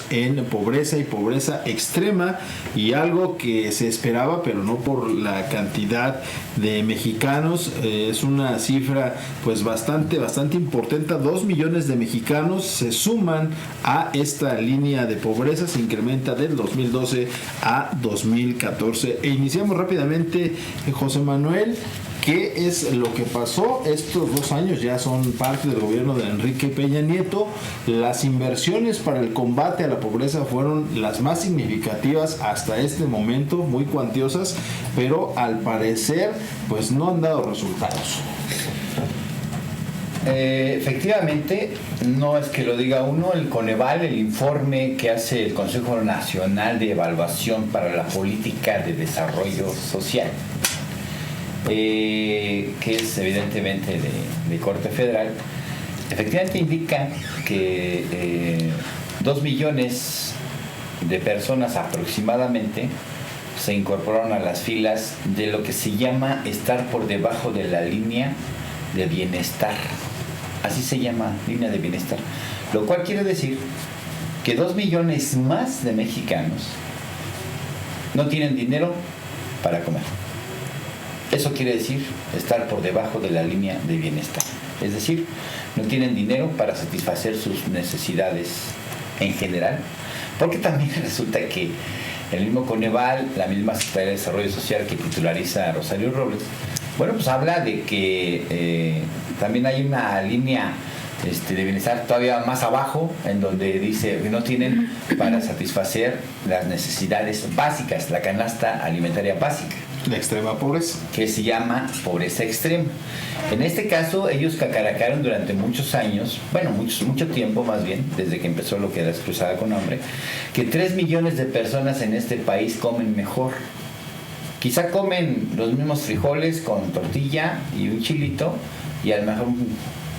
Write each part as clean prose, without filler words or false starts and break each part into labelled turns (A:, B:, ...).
A: en pobreza y pobreza extrema, y algo que se esperaba pero no por la cantidad de mexicanos. Es una cifra pues bastante importante. 2 millones de mexicanos se suman a esta línea de pobreza, se incrementa del 2012 a 2014. E iniciamos rápidamente, José Manuel. ¿Qué es lo que pasó? Estos 2 años ya son parte del gobierno de Enrique Peña Nieto. Las inversiones para el combate a la pobreza fueron las más significativas hasta este momento, muy cuantiosas, pero al parecer pues no han dado resultados.
B: Efectivamente, no es que lo diga uno, el Coneval, el informe que hace el Consejo Nacional de Evaluación para la Política de Desarrollo Social, que es evidentemente de corte federal, efectivamente indica que 2 millones de personas aproximadamente se incorporaron a las filas de lo que se llama estar por debajo de la línea de bienestar. Así se llama, línea de bienestar. Lo cual quiere decir que 2 millones más de mexicanos no tienen dinero para comer. Eso quiere decir estar por debajo de la línea de bienestar. Es decir, no tienen dinero para satisfacer sus necesidades en general, porque también resulta que el mismo Coneval, la misma Secretaría de Desarrollo Social que titulariza a Rosario Robles, bueno, pues habla de que también hay una línea de bienestar todavía más abajo, en donde dice que no tienen para satisfacer las necesidades básicas, la canasta alimentaria básica.
A: La extrema pobreza.
B: Que se llama pobreza extrema. En este caso, ellos cacaracaron durante muchos años, bueno, mucho tiempo más bien, desde que empezó lo que era Cruzada con Hambre, que 3 millones de personas en este país comen mejor. Quizá comen los mismos frijoles con tortilla y un chilito y a lo mejor un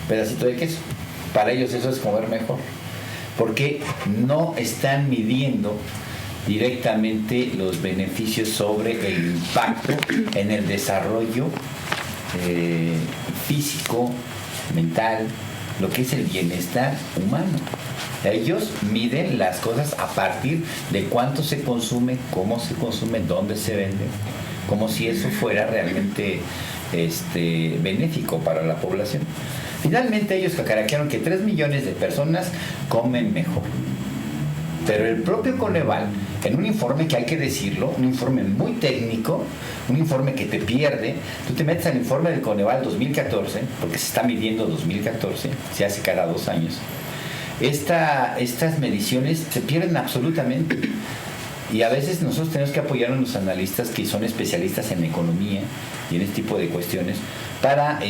B: pedacito de queso. Para ellos eso es comer mejor, porque no están midiendo directamente los beneficios sobre el impacto en el desarrollo físico, mental, lo que es el bienestar humano. Ellos miden las cosas a partir de cuánto se consume, cómo se consume, dónde se vende, como si eso fuera realmente benéfico para la población. Finalmente ellos cacaraquearon que 3 millones de personas comen mejor. Pero el propio Coneval, en un informe que hay que decirlo, un informe muy técnico, un informe que te pierde, tú te metes al informe del Coneval 2014, porque se está midiendo 2014, se hace cada 2 años, estas mediciones se pierden absolutamente. Y a veces nosotros tenemos que apoyar a los analistas que son especialistas en economía y en este tipo de cuestiones para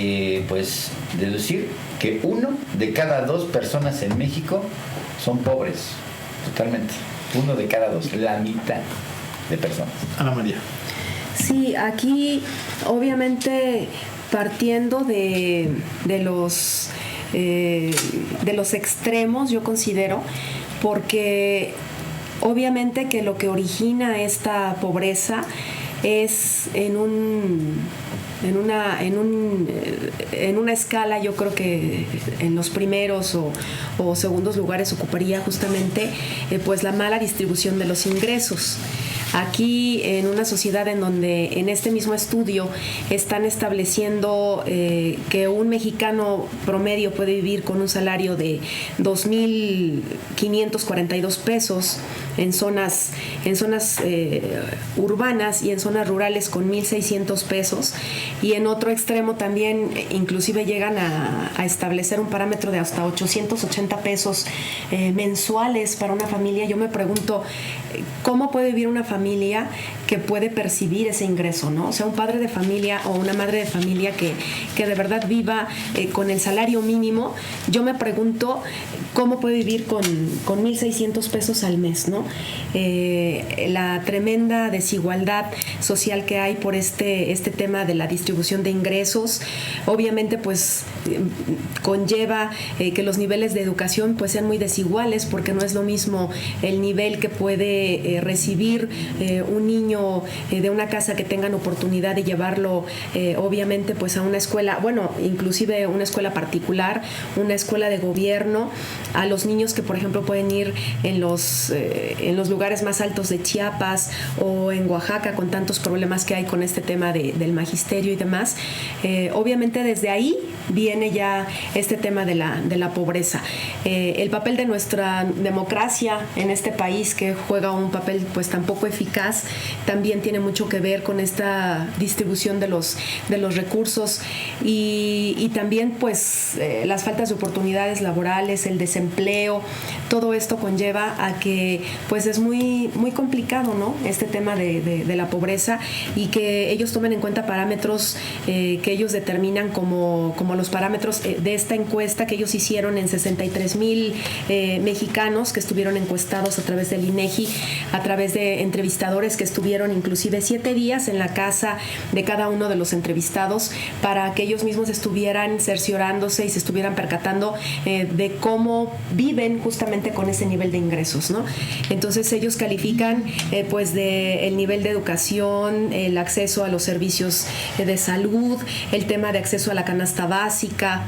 B: pues deducir que 1 de cada 2 personas en México son pobres. Totalmente. 1 de cada 2, la mitad de personas.
A: Ana María.
C: Sí, aquí obviamente partiendo de los extremos, yo considero, porque obviamente que lo que origina esta pobreza es en una escala, yo creo que en los primeros o segundos lugares ocuparía justamente pues la mala distribución de los ingresos. Aquí, en una sociedad en donde en este mismo estudio están estableciendo que un mexicano promedio puede vivir con un salario de 2,542 pesos en zonas urbanas y en zonas rurales con 1,600 pesos, y en otro extremo también inclusive llegan a establecer un parámetro de hasta 880 pesos mensuales para una familia. Yo me pregunto, ¿cómo puede vivir una familia que puede percibir ese ingreso, ¿no? O sea, un padre de familia o una madre de familia que de verdad viva con el salario mínimo. Yo me pregunto cómo puede vivir con 1,600 pesos al mes, ¿no? La tremenda desigualdad social que hay por este tema de la distribución de ingresos, obviamente pues conlleva que los niveles de educación pues sean muy desiguales, porque no es lo mismo el nivel que puede recibir un niño de una casa que tengan oportunidad de llevarlo obviamente pues a una escuela, bueno, inclusive una escuela particular, una escuela de gobierno, a los niños que por ejemplo pueden ir en los lugares más altos de Chiapas o en Oaxaca, con tantos problemas que hay con este tema del magisterio y demás. Obviamente desde ahí viene ya este tema de la pobreza. El papel de nuestra democracia en este país, que juega un papel pues tampoco eficaz, también tiene mucho que ver con esta distribución de los recursos y también pues las faltas de oportunidades laborales, el desempleo, todo esto conlleva a que pues es muy, muy complicado, ¿no?, este tema de la pobreza, y que ellos tomen en cuenta parámetros que ellos determinan como los parámetros de esta encuesta que ellos hicieron en 63,000 mexicanos que estuvieron encuestados a través del INEGI, a través de entrevistadores que estuvieron inclusive 7 días en la casa de cada uno de los entrevistados, para que ellos mismos estuvieran cerciorándose y se estuvieran percatando de cómo viven justamente con ese nivel de ingresos, ¿no? Entonces ellos califican pues el nivel de educación, el acceso a los servicios de salud, el tema de acceso a la canasta básica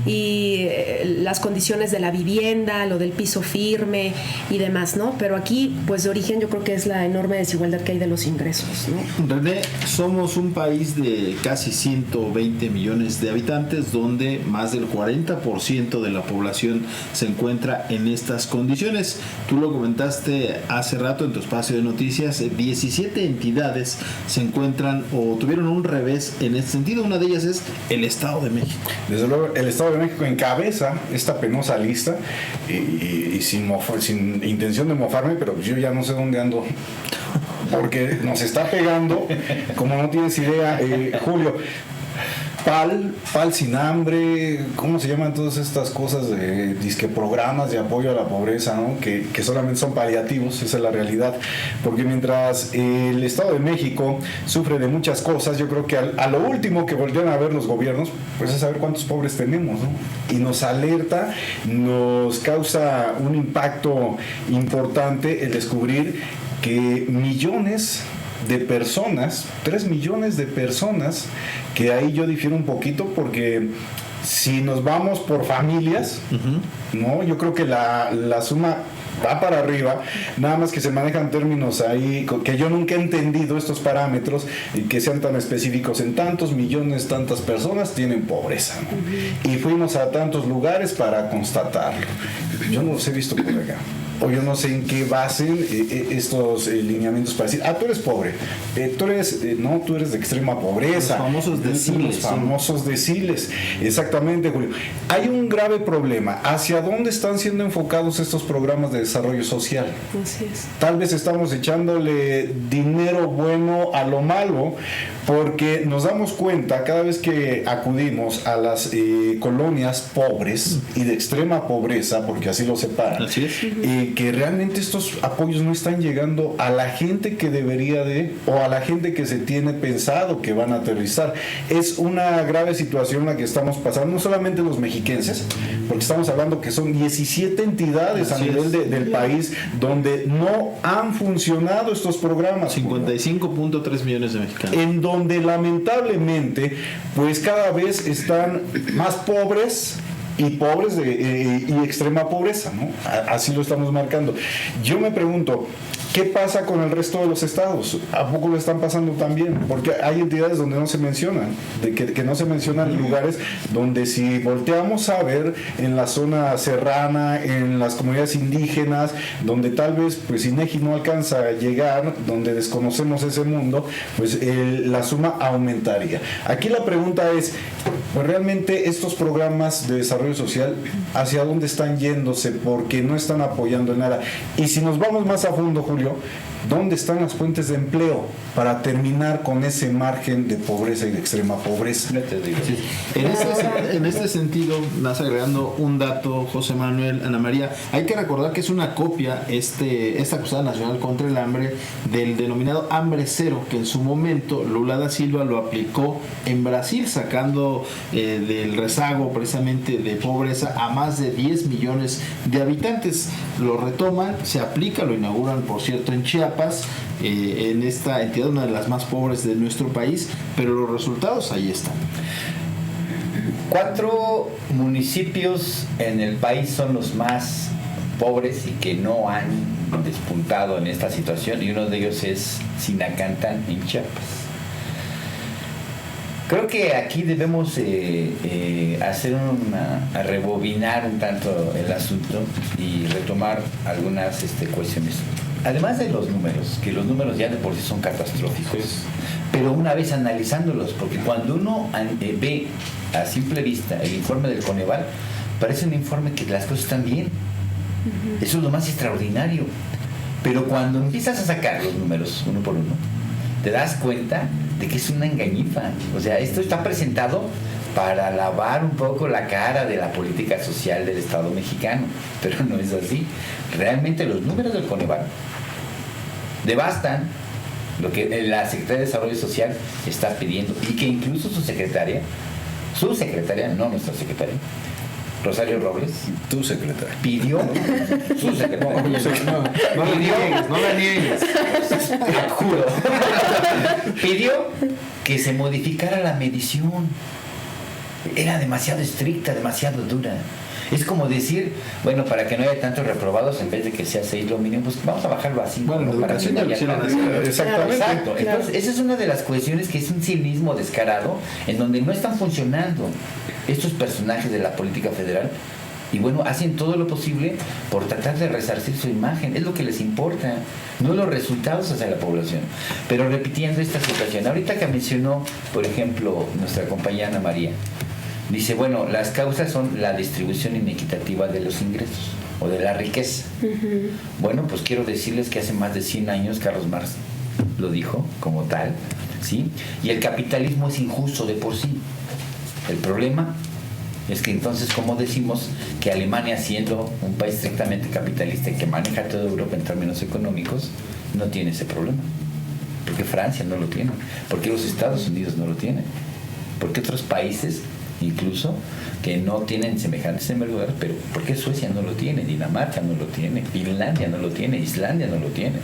C: y las condiciones de la vivienda, lo del piso firme y demás, ¿no? Pero aquí, pues de origen yo creo que es la enorme desigualdad que hay de los ingresos, ¿no?
A: René, somos un país de casi 120 millones de habitantes, donde más del 40% de la población se encuentra en estas condiciones. Tú lo comentaste hace rato en tu espacio de noticias, 17 entidades se encuentran o tuvieron un revés en este sentido. Una de ellas es el Estado de México.
D: Desde luego, el Estado de México encabeza esta penosa lista y sin intención de mofarme, pero yo ya no sé dónde ando, porque nos está pegando como no tienes idea, Julio. PAL sin hambre, ¿cómo se llaman todas estas cosas de disque programas de apoyo a la pobreza, ¿no? que solamente son paliativos? Esa es la realidad, porque mientras el Estado de México sufre de muchas cosas, yo creo que a lo último que voltean a ver los gobiernos pues es saber cuántos pobres tenemos, ¿no? Y nos alerta, nos causa un impacto importante el descubrir que millones de personas, 3 millones de personas, que ahí yo difiero un poquito, porque si nos vamos por familias, ¿no? Yo creo que la suma va para arriba, nada más que se manejan términos ahí que yo nunca he entendido, estos parámetros y que sean tan específicos. En tantos millones, tantas personas tienen pobreza, ¿no? Y fuimos a tantos lugares para constatarlo. Yo no los he visto por acá, o yo no sé en qué basen estos lineamientos para decir, tú eres pobre, tú eres de extrema pobreza.
A: Los famosos deciles.
D: Los famosos deciles, exactamente, Julio. Hay un grave problema. ¿Hacia dónde están siendo enfocados estos programas de desarrollo social?
C: Así es.
D: Tal vez estamos echándole dinero bueno a lo malo, porque nos damos cuenta cada vez que acudimos a las colonias pobres y de extrema pobreza, porque así lo separan.
A: Así es.
D: Que realmente estos apoyos no están llegando a la gente que debería de, o a la gente que se tiene pensado que van a aterrizar. Es una grave situación la que estamos pasando, no solamente los mexiquenses, porque estamos hablando que son 17 entidades a nivel del país donde no han funcionado estos programas.
A: 55.3 millones de mexicanos.
D: En donde lamentablemente pues cada vez están más pobres y pobres y extrema pobreza, ¿no? Así lo estamos marcando. Yo me pregunto, ¿qué pasa con el resto de los estados? ¿A poco lo están pasando también? Porque hay entidades donde no se mencionan, que no se mencionan lugares donde, si volteamos a ver en la zona serrana, en las comunidades indígenas, donde tal vez pues INEGI no alcanza a llegar, donde desconocemos ese mundo, pues la suma aumentaría. Aquí la pregunta es, pues realmente estos programas de desarrollo social, ¿hacia dónde están yéndose? Porque no están apoyando en nada. Y si nos vamos más a fondo, Julio, ¿dónde están las fuentes de empleo para terminar con ese margen de pobreza y de extrema pobreza?
B: No te digo.
A: Sí. En este sentido, más agregando un dato, José Manuel, Ana María, hay que recordar que es una copia esta Cruzada Nacional contra el Hambre del denominado Hambre Cero, que en su momento Lula da Silva lo aplicó en Brasil, sacando del rezago precisamente de pobreza a más de 10 millones de habitantes. Lo retoman, se aplica, lo inauguran por cierto en Chiapas, en esta entidad, una de las más pobres de nuestro país, pero los resultados ahí están.
B: 4 municipios en el país son los más pobres y que no han despuntado en esta situación, y uno de ellos es Sinacantán, en Chiapas. Creo que aquí debemos rebobinar un tanto el asunto y retomar algunas cuestiones. Además de los números, que los números ya de por sí son catastróficos, pero una vez analizándolos, porque cuando uno ve a simple vista el informe del Coneval, parece un informe que las cosas están bien. Eso es lo más extraordinario. Pero cuando empiezas a sacar los números uno por uno, te das cuenta de que es una engañifa. O sea, esto está presentado para lavar un poco la cara de la política social del Estado mexicano, pero no es así. Realmente los números del Coneval devastan lo que la Secretaría de Desarrollo Social está pidiendo, y que incluso su secretaria, no nuestra secretaria, Rosario Robles,
D: Tu secretaria,
B: pidió, su secretaria,
A: No la niegues.
B: juro, pidió que se modificara la medición. Era demasiado estricta, demasiado dura. Es como decir, bueno, para que no haya tantos reprobados, en vez de que sea 6 lo mínimo, pues vamos a bajarlo a 5.
A: Bueno,
B: ¿no?
A: la educación ya lo hicieron así.
D: Exactamente.
B: Exacto. Entonces, esa es una de las cuestiones que es un cinismo descarado, en donde no están funcionando estos personajes de la política federal, y bueno, hacen todo lo posible por tratar de resarcir su imagen. Es lo que les importa, no los resultados hacia la población. Pero repitiendo esta situación, ahorita que mencionó, por ejemplo, nuestra compañera Ana María, dice, bueno, las causas son la distribución inequitativa de los ingresos o de la riqueza. Bueno, pues quiero decirles que hace más de 100 años Carlos Marx lo dijo como tal, ¿sí? Y el capitalismo es injusto de por sí. El problema es que entonces, ¿cómo decimos que Alemania, siendo un país estrictamente capitalista y que maneja toda Europa en términos económicos, no tiene ese problema? ¿Por qué Francia no lo tiene? ¿Por qué los Estados Unidos no lo tienen? ¿Por qué otros países, incluso, que no tienen semejantes envergaduras, pero por qué Suecia no lo tiene, Dinamarca no lo tiene, Finlandia no lo tiene, Islandia no lo tiene?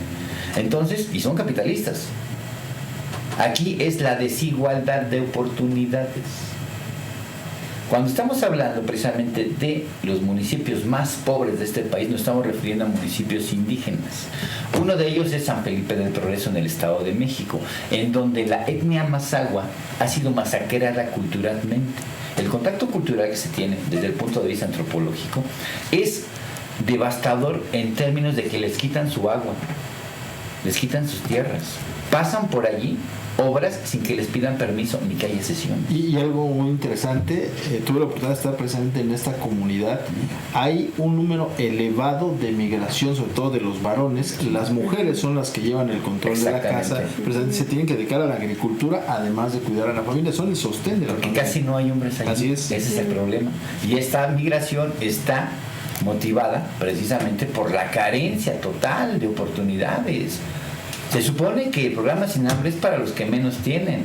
B: Entonces, y son capitalistas. Aquí es la desigualdad de oportunidades. Cuando estamos hablando precisamente de los municipios más pobres de este país, nos estamos refiriendo a municipios indígenas. Uno de ellos es San Felipe del Progreso, en el Estado de México, en donde la etnia mazahua ha sido masacrada culturalmente. El contacto cultural que se tiene desde el punto de vista antropológico es devastador en términos de que les quitan su agua, les quitan sus tierras, pasan por allí obras sin que les pidan permiso ni que haya sesión.
A: Y algo muy interesante, tuve la oportunidad de estar presente en esta comunidad. Hay un número elevado de migración, sobre todo de los varones. Las mujeres son las que llevan el control de la casa, precisamente se tienen que dedicar a la agricultura, además de cuidar a la familia, son el sostén de la
B: Porque
A: familia.
B: casi no hay hombres allí.
A: Así es.
B: Ese es el problema. Y esta migración está motivada precisamente por la carencia total de oportunidades. Se supone que el programa Sin Hambre es para los que menos tienen.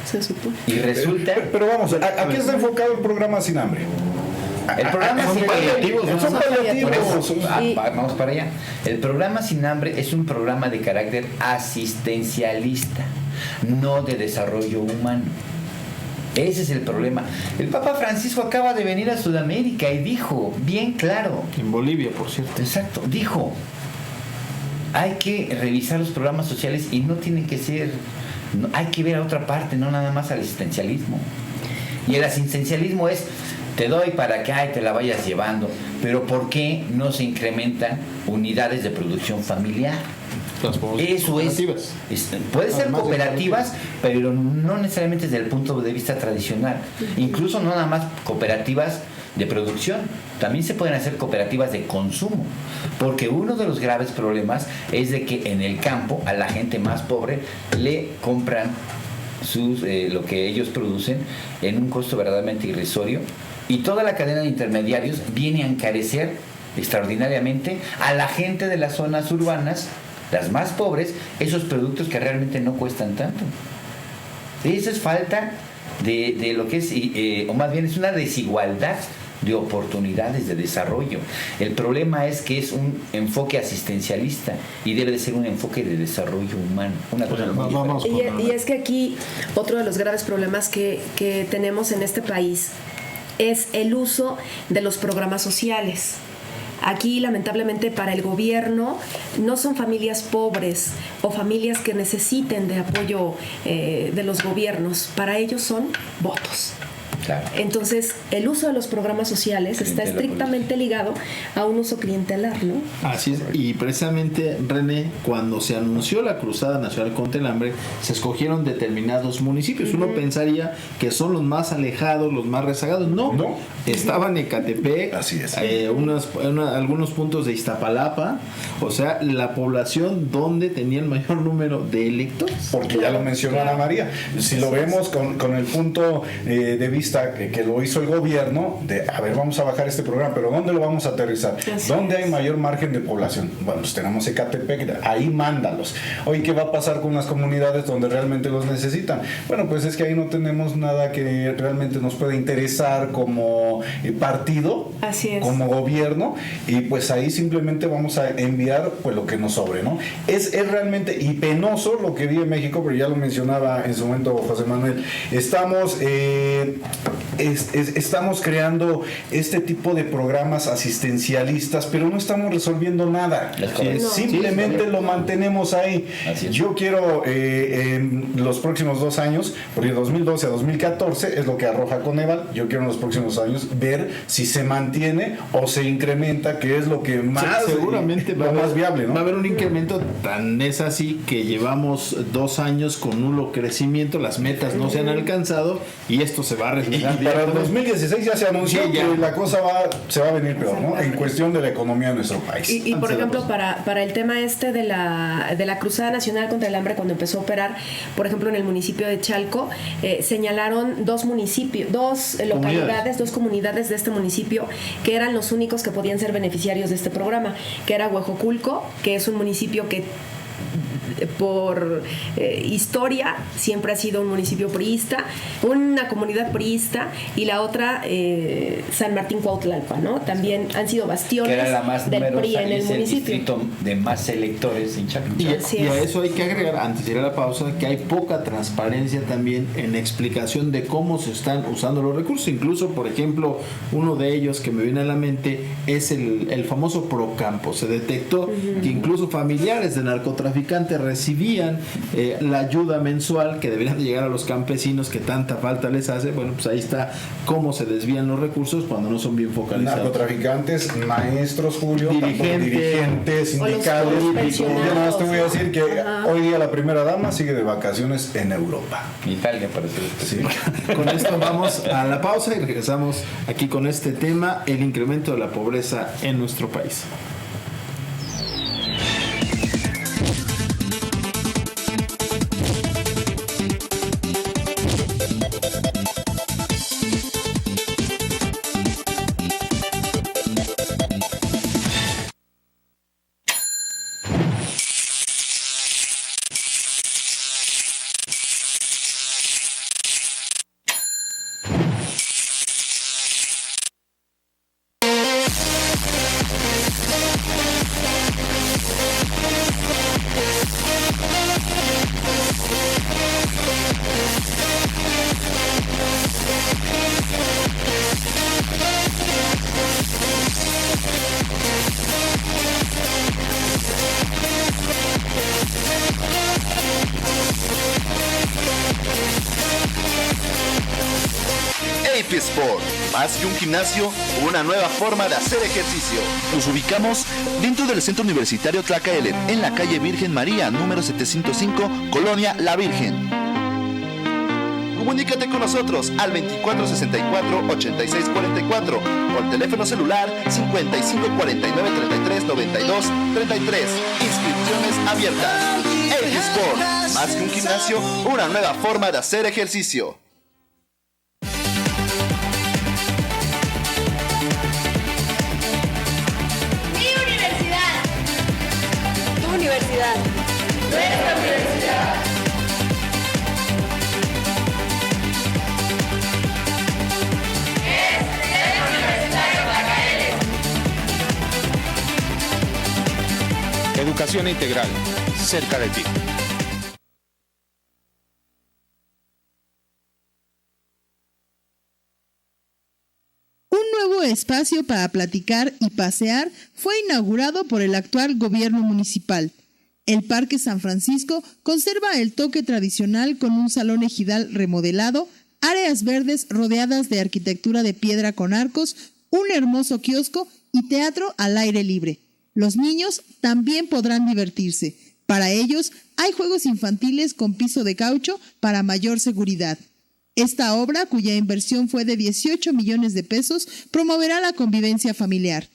C: Se supone.
B: Y resulta...
D: Pero vamos, ¿a qué está enfocado el programa Sin Hambre?
B: El programa
A: Son
B: Sin
A: paliativos,
B: Hambre,
A: ¿no?
D: Son
B: por
D: paliativos.
B: eso, vamos para allá. El programa Sin Hambre es un programa de carácter asistencialista, no de desarrollo humano. Ese es el problema. El Papa Francisco acaba de venir a Sudamérica y dijo, bien claro,
A: En Bolivia, por cierto.
B: exacto, dijo, hay que revisar los programas sociales y no tienen que ser, hay que ver a otra parte, no nada más al asistencialismo. Y el asistencialismo es, te doy para que te la vayas llevando, pero ¿por qué no se incrementan unidades de producción familiar? Eso es, puede ser
A: Además
B: cooperativas, pero no necesariamente desde el punto de vista tradicional. Incluso no nada más cooperativas de producción, también se pueden hacer cooperativas de consumo, porque uno de los graves problemas es de que en el campo a la gente más pobre le compran lo que ellos producen en un costo verdaderamente irrisorio, y toda la cadena de intermediarios viene a encarecer extraordinariamente a la gente de las zonas urbanas, las más pobres, esos productos que realmente no cuestan tanto. Eso es falta de lo que es, o más bien es una desigualdad de oportunidades de desarrollo. El problema es que es un enfoque asistencialista y debe de ser un enfoque de desarrollo humano. Una cosa muy diferente.
C: Y es que aquí otro de los graves problemas que tenemos en este país es el uso de los programas sociales. Aquí, lamentablemente, para el gobierno no son familias pobres o familias que necesiten de apoyo de los gobiernos. Para ellos son votos.
B: Claro.
C: Entonces, el uso de los programas sociales está estrictamente ligado a un uso clientelar, ¿no?
A: Así es, y precisamente, René, cuando se anunció la Cruzada Nacional contra el Hambre, se escogieron determinados municipios. Uno pensaría que son los más alejados, los más rezagados. No. Estaban en Ecatepec,
D: así es.
A: Algunos puntos de Iztapalapa, o sea, la población donde tenía el mayor número de electores.
D: Porque ya lo mencionó Ana María. Si lo vemos con el punto de vista que lo hizo el gobierno, de a ver, vamos a bajar este programa, pero ¿dónde lo vamos a aterrizar? ¿Dónde hay mayor margen de población? Bueno, pues tenemos Ecatepec, ahí mándalos. Oye, ¿qué va a pasar con las comunidades donde realmente los necesitan? Bueno, pues es que ahí no tenemos nada que realmente nos pueda interesar como partido, como gobierno, y pues ahí simplemente vamos a enviar pues lo que nos sobre, ¿no? Es realmente y penoso lo que vive México, pero ya lo mencionaba en su momento José Manuel. Estamos creando este tipo de programas asistencialistas, pero no estamos resolviendo nada. Simplemente lo mantenemos ahí. Yo quiero en los próximos 2 años, porque 2012 a 2014 es lo que arroja Coneval, yo quiero en los próximos años ver si se mantiene o se incrementa, que es lo que más
A: seguramente
D: lo más viable, ¿no?
A: Va a haber un incremento, tan es así que llevamos 2 años con nulo crecimiento, las metas no se han alcanzado y esto se va a reflejar.
D: Y para el 2016 ya se anunció que la cosa se va a venir peor, ¿no? En cuestión de la economía de nuestro país.
C: Y por ejemplo, para el tema de la Cruzada Nacional contra el Hambre, cuando empezó a operar, por ejemplo, en el municipio de Chalco, señalaron 2 municipios, 2 localidades, 2 comunidades de este municipio que eran los únicos que podían ser beneficiarios de este programa, que era Huejoculco, que es un municipio que por historia siempre ha sido un municipio priista, una comunidad priista, y la otra San Martín Cuautlalpa, ¿no? También han sido bastiones
B: que era la más
C: del PRI en el municipio.
B: El distrito de más electores en Chaco.
A: Y a eso hay que agregar, antes de ir a la pausa, que hay poca transparencia también en la explicación de cómo se están usando los recursos. Incluso, por ejemplo, uno de ellos que me viene a la mente es el famoso Procampo. Se detectó que incluso familiares de narcotraficantes recibían la ayuda mensual que deberían de llegar a los campesinos que tanta falta les hace. Bueno, pues ahí está cómo se desvían los recursos cuando no son bien focalizados.
D: Narcotraficantes, maestros, Julio, dirigentes, sindicales. Yo nada más te voy a decir que hoy día la primera dama sigue de vacaciones en Europa.
B: Italia, parece.
A: Sí. Con esto vamos a la pausa y regresamos aquí con este tema, el incremento de la pobreza en nuestro país.
E: AP Sport, más que un gimnasio, una nueva forma de hacer ejercicio. Nos ubicamos dentro del Centro Universitario Tlacaelec, en la calle Virgen María, número 705, Colonia La Virgen. Comunícate con nosotros al 2464-8644 o al teléfono celular 5549-3392-33. Inscripciones abiertas. AP Sport, más que un gimnasio, una nueva forma de hacer ejercicio.
F: Nuestra universidad. Educación integral, cerca de ti.
G: Un nuevo espacio para platicar y pasear fue inaugurado por el actual gobierno municipal. El Parque San Francisco conserva el toque tradicional con un salón ejidal remodelado, áreas verdes rodeadas de arquitectura de piedra con arcos, un hermoso kiosco y teatro al aire libre. Los niños también podrán divertirse. Para ellos hay juegos infantiles con piso de caucho para mayor seguridad. Esta obra, cuya inversión fue de 18 millones de pesos, promoverá la convivencia familiar.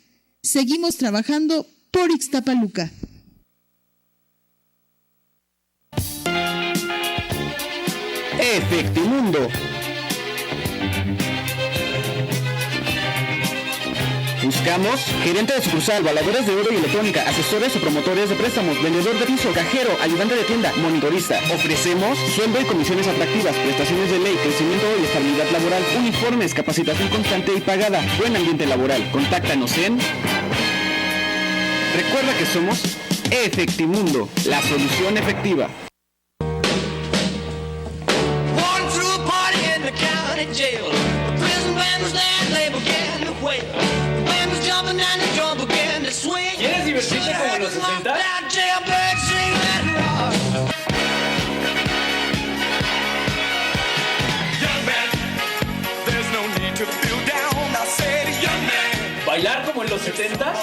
G: Seguimos trabajando por Ixtapaluca.
H: Efectimundo. Buscamos gerente de sucursal, baladeras de oro y electrónica, asesores o promotores de préstamos, vendedor de piso, cajero, ayudante de tienda, monitorista. Ofrecemos sueldo y comisiones atractivas, prestaciones de ley, crecimiento y estabilidad laboral, uniformes, capacitación constante y pagada, buen ambiente laboral. Contáctanos en... Recuerda que somos Efectimundo, la solución efectiva.
I: ¿Quieres divertirte como en los 60? ¿Bailar como en los 70?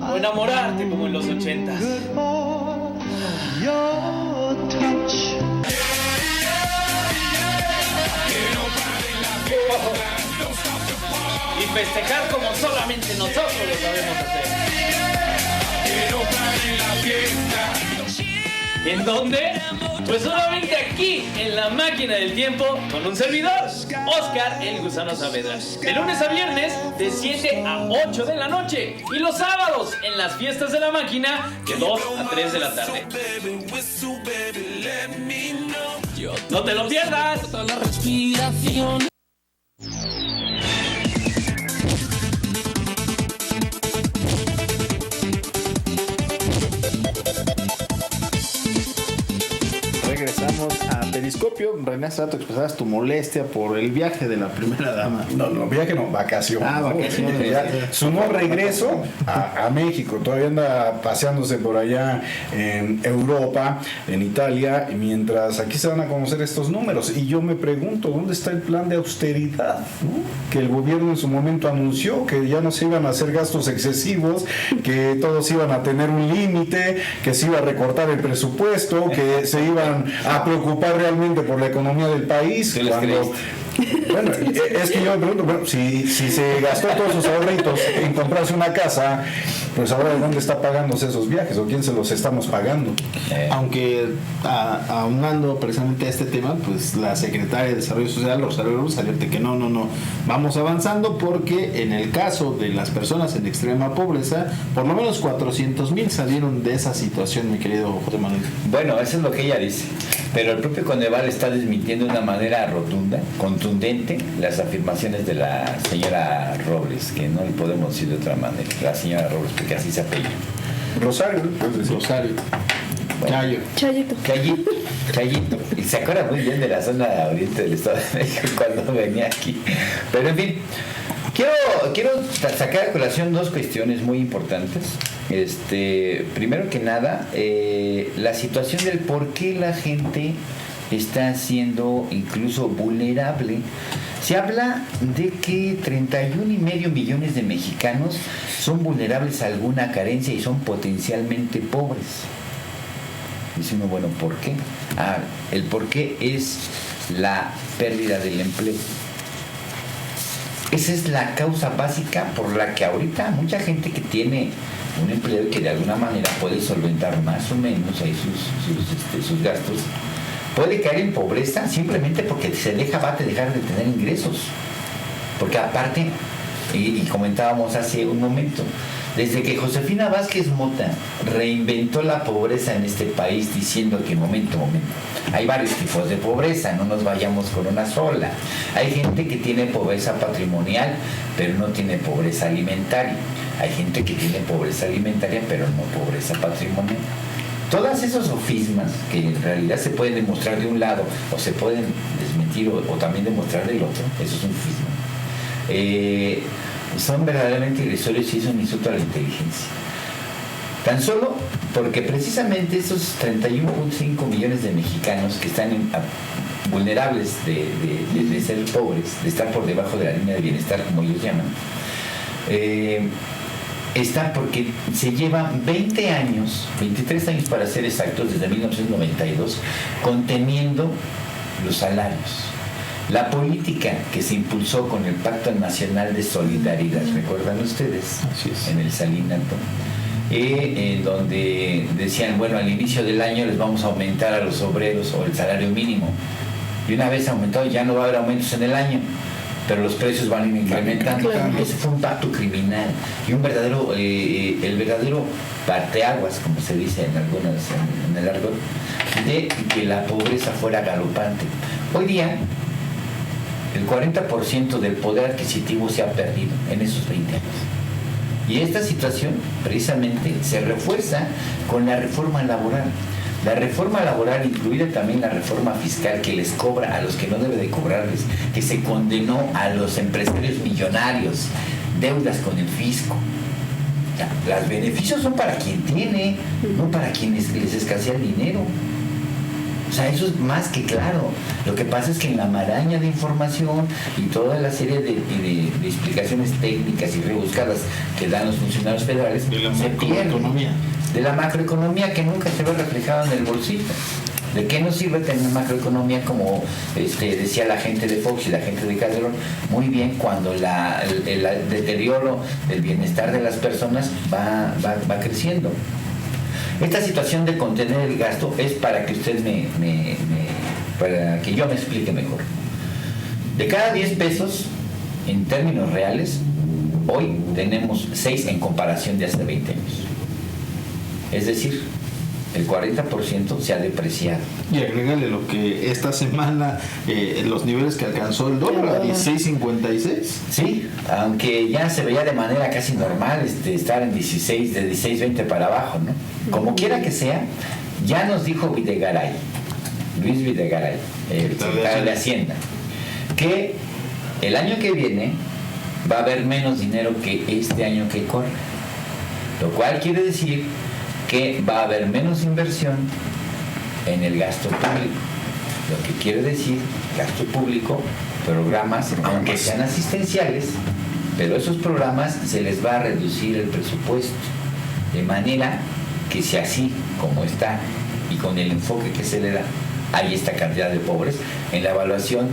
I: ¿O enamorarte como en los 80? Y festejar como solamente nosotros lo sabemos hacer. ¿En dónde? Pues solamente aquí, en la máquina del tiempo, con un servidor, Oscar el Gusano Saavedra. De lunes a viernes, de 7 a 8 de la noche. Y los sábados, en las fiestas de la máquina, de 2 a 3 de la tarde. ¡No te lo pierdas! La respiración.
A: Regresamos a Periscopio. René, hace rato expresabas tu molestia por el viaje de la primera dama.
D: No, viaje no, vacaciones.
A: Vacaciones.
D: Ya, su no regreso a México. Todavía anda paseándose por allá en Europa, en Italia, mientras aquí se van a conocer estos números. Y yo me pregunto, ¿dónde está el plan de austeridad? ¿No? Que el gobierno en su momento anunció que ya no se iban a hacer gastos excesivos, que todos iban a tener un límite, que se iba a recortar el presupuesto, que se iban a preocupar realmente por la economía del país. Bueno, es que yo me pregunto, bueno, si se gastó todos sus ahorritos en comprarse una casa, pues ahora ¿de dónde está pagándose esos viajes? ¿O quién se los estamos pagando?
A: Aunque aunando precisamente a este tema, pues la secretaria de Desarrollo Social, Rosario Robles, salió de que no, vamos avanzando, porque en el caso de las personas en extrema pobreza, por lo menos 400,000 salieron de esa situación, mi querido José Manuel.
B: Bueno, eso es lo que ella dice, pero el propio Coneval está desmintiendo de una manera rotunda, contundente, las afirmaciones de la señora Robles, que no le podemos decir de otra manera, la señora Robles, porque así se apellida.
D: Rosario.
B: Bueno,
C: Chayito.
B: Y se acuerda muy bien de la zona oriente del Estado de México cuando venía aquí. Pero en fin, quiero sacar a colación dos cuestiones muy importantes. Primero que nada, la situación del por qué la gente está siendo incluso vulnerable. Se habla de que 31,5 millones de mexicanos son vulnerables a alguna carencia y son potencialmente pobres. Dice uno, bueno, ¿por qué? El por qué es la pérdida del empleo. Esa es la causa básica por la que ahorita mucha gente que tiene un empleo y que de alguna manera puede solventar más o menos ahí sus gastos, puede caer en pobreza simplemente porque va a dejar de tener ingresos. Porque aparte, y comentábamos hace un momento, Desde que Josefina Vázquez Mota reinventó la pobreza en este país diciendo que momento, hay varios tipos de pobreza, no nos vayamos con una sola. Hay gente que tiene pobreza patrimonial, pero no tiene pobreza alimentaria. Hay gente que tiene pobreza alimentaria, pero no pobreza patrimonial. Todas esos sofismas que en realidad se pueden demostrar de un lado o se pueden desmentir o también demostrar del otro, eso es un sofisma. Son verdaderamente irrisorios y es un insulto a la inteligencia. Tan solo porque precisamente esos 31.5 millones de mexicanos que están vulnerables de ser pobres, de estar por debajo de la línea de bienestar, como ellos llaman, está porque se llevan 20 años, 23 años para ser exactos, desde 1992, conteniendo los salarios. La política que se impulsó con el Pacto Nacional de Solidaridad, ¿recuerdan ustedes?
A: Así es.
B: En el Salinato, donde decían, bueno, al inicio del año les vamos a aumentar a los obreros o el salario mínimo. Y una vez aumentado ya no va a haber aumentos en el año, pero los precios van a ir incrementando. Claro. Ese fue un pacto criminal y un verdadero, el verdadero parteaguas, como se dice en el argot, de que la pobreza fuera galopante. Hoy día, el 40% del poder adquisitivo se ha perdido en esos 20 años. Y esta situación, precisamente, se refuerza con la reforma laboral. La reforma laboral, incluida también la reforma fiscal que les cobra a los que no debe de cobrarles, que se condenó a los empresarios millonarios, deudas con el fisco. O sea, los beneficios son para quien tiene, no para quienes les escasea el dinero. O sea, eso es más que claro. Lo que pasa es que en la maraña de información y toda la serie de explicaciones técnicas y rebuscadas que dan los funcionarios federales, se pierde de la macroeconomía que nunca se ve reflejada en el bolsillo. ¿De qué nos sirve tener macroeconomía como decía la gente de Fox y la gente de Calderón? Muy bien, cuando el deterioro del bienestar de las personas va creciendo. Esta situación de contener el gasto es para que usted para que yo me explique mejor. De cada 10 pesos, en términos reales, hoy tenemos 6 en comparación de hace 20 años. Es decir, el 40% se ha depreciado.
A: Y agrégale lo que esta semana, los niveles que alcanzó el dólar, a 16.56.
B: Sí, aunque ya se veía de manera casi normal estar en 16, de 16.20 para abajo, ¿no? Como quiera que sea, ya nos dijo Luis Videgaray, el secretario de Hacienda, que el año que viene va a haber menos dinero que este año que corre. Lo cual quiere decir que va a haber menos inversión en el gasto público. Lo que quiere decir, gasto público, programas, aunque sean asistenciales, pero esos programas se les va a reducir el presupuesto, de manera que si así como está y con el enfoque que se le da, hay esta cantidad de pobres, en la evaluación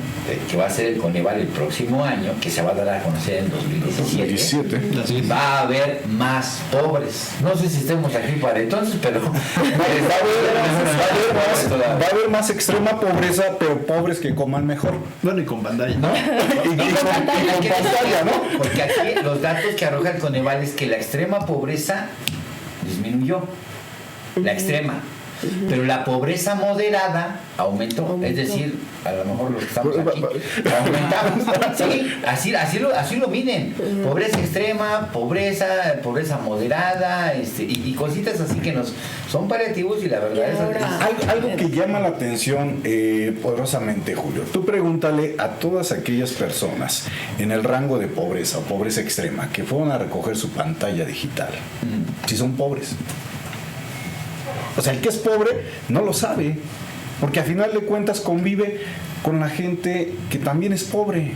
B: que va a hacer el Coneval el próximo año, que se va a dar a conocer en 2017, va a haber más pobres. No sé si estemos aquí para entonces, pero va
D: a haber más extrema pobreza, pero pobres que coman mejor.
A: Bueno, y con pantalla,
D: ¿no? y con pantalla, ¿no?
B: Porque aquí los datos que arroja el Coneval es que la extrema pobreza disminuyó. La extrema. Pero la pobreza moderada aumentó. Es decir, a lo mejor los que estamos aquí aumentamos. Sí, así lo miden. Pobreza extrema, pobreza moderada, y cositas así que son paliativos, y la verdad es
D: algo que llama la atención poderosamente, Julio. Tú pregúntale a todas aquellas personas en el rango de pobreza o pobreza extrema que fueron a recoger su pantalla digital, si son pobres. O sea, el que es pobre no lo sabe, porque a final de cuentas convive con la gente que también es pobre,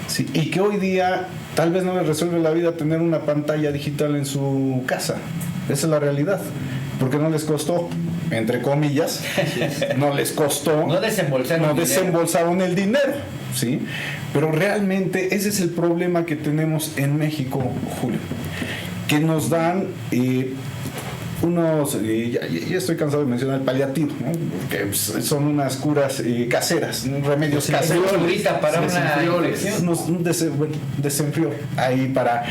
D: ¿sí? Y que hoy día tal vez no le resuelve la vida tener una pantalla digital en su casa. Esa es la realidad, porque no les costó, entre comillas, no desembolsaron el dinero, ¿sí? Pero realmente ese es el problema que tenemos en México, Julio, que nos dan ya estoy cansado de mencionar el paliativo, ¿no? Que son unas curas caseras, remedios caseros.
B: Para un
D: desenfrío ahí para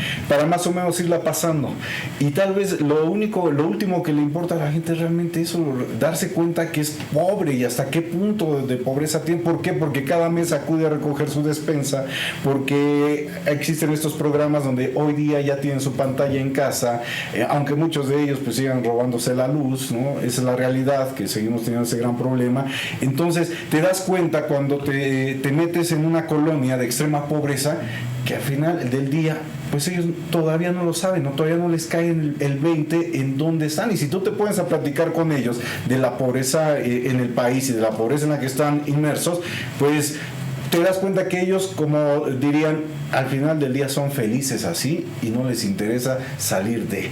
D: más o menos irla pasando. Y tal vez lo último que le importa a la gente realmente es eso, darse cuenta que es pobre y hasta qué punto de pobreza tiene. ¿Por qué? Porque cada mes acude a recoger su despensa, porque existen estos programas donde hoy día ya tienen su pantalla en casa, aunque muchos de ellos pues sigan robándose la luz, ¿no? Esa es la realidad, que seguimos teniendo ese gran problema. Entonces te das cuenta cuando te metes en una colonia de extrema pobreza, que al final del día pues ellos todavía no lo saben, ¿no? Todavía no les cae el 20 en dónde están. Y si tú te pones a platicar con ellos de la pobreza en el país y de la pobreza en la que están inmersos, pues te das cuenta que ellos, como dirían, al final del día son felices así y no les interesa salir de.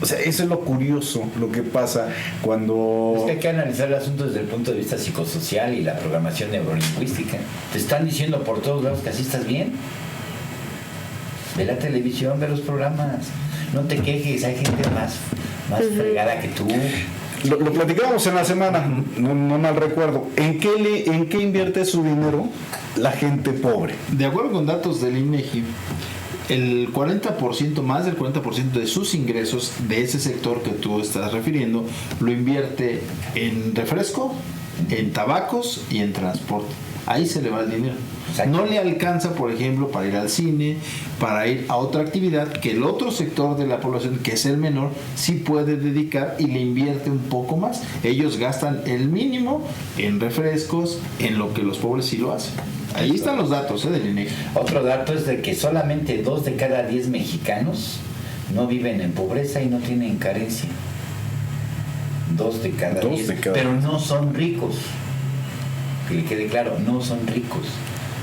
D: O sea, eso es lo curioso, lo que pasa cuando...
B: Es que hay que analizar el asunto desde el punto de vista psicosocial y la programación neurolingüística. Te están diciendo por todos lados que así estás bien. Ve la televisión, ve los programas. No te quejes, hay gente más fregada que tú.
D: Lo platicábamos en la semana, no mal recuerdo. ¿En qué invierte su dinero la gente pobre?
A: De acuerdo con datos del INEGI, el 40%, más del 40% de sus ingresos de ese sector que tú estás refiriendo, lo invierte en refresco, en tabacos y en transporte. Ahí se le va el dinero. No le alcanza, por ejemplo, para ir al cine, para ir a otra actividad que el otro sector de la población, que es el menor, sí puede dedicar y le invierte un poco más. Ellos gastan el mínimo en refrescos, en lo que los pobres sí lo hacen. Ahí están los datos del INEGI.
B: Otro dato es de que solamente 2 de cada 10 mexicanos no viven en pobreza y no tienen carencia. 2 de cada 10, pero no son ricos. Que le quede claro, no son ricos.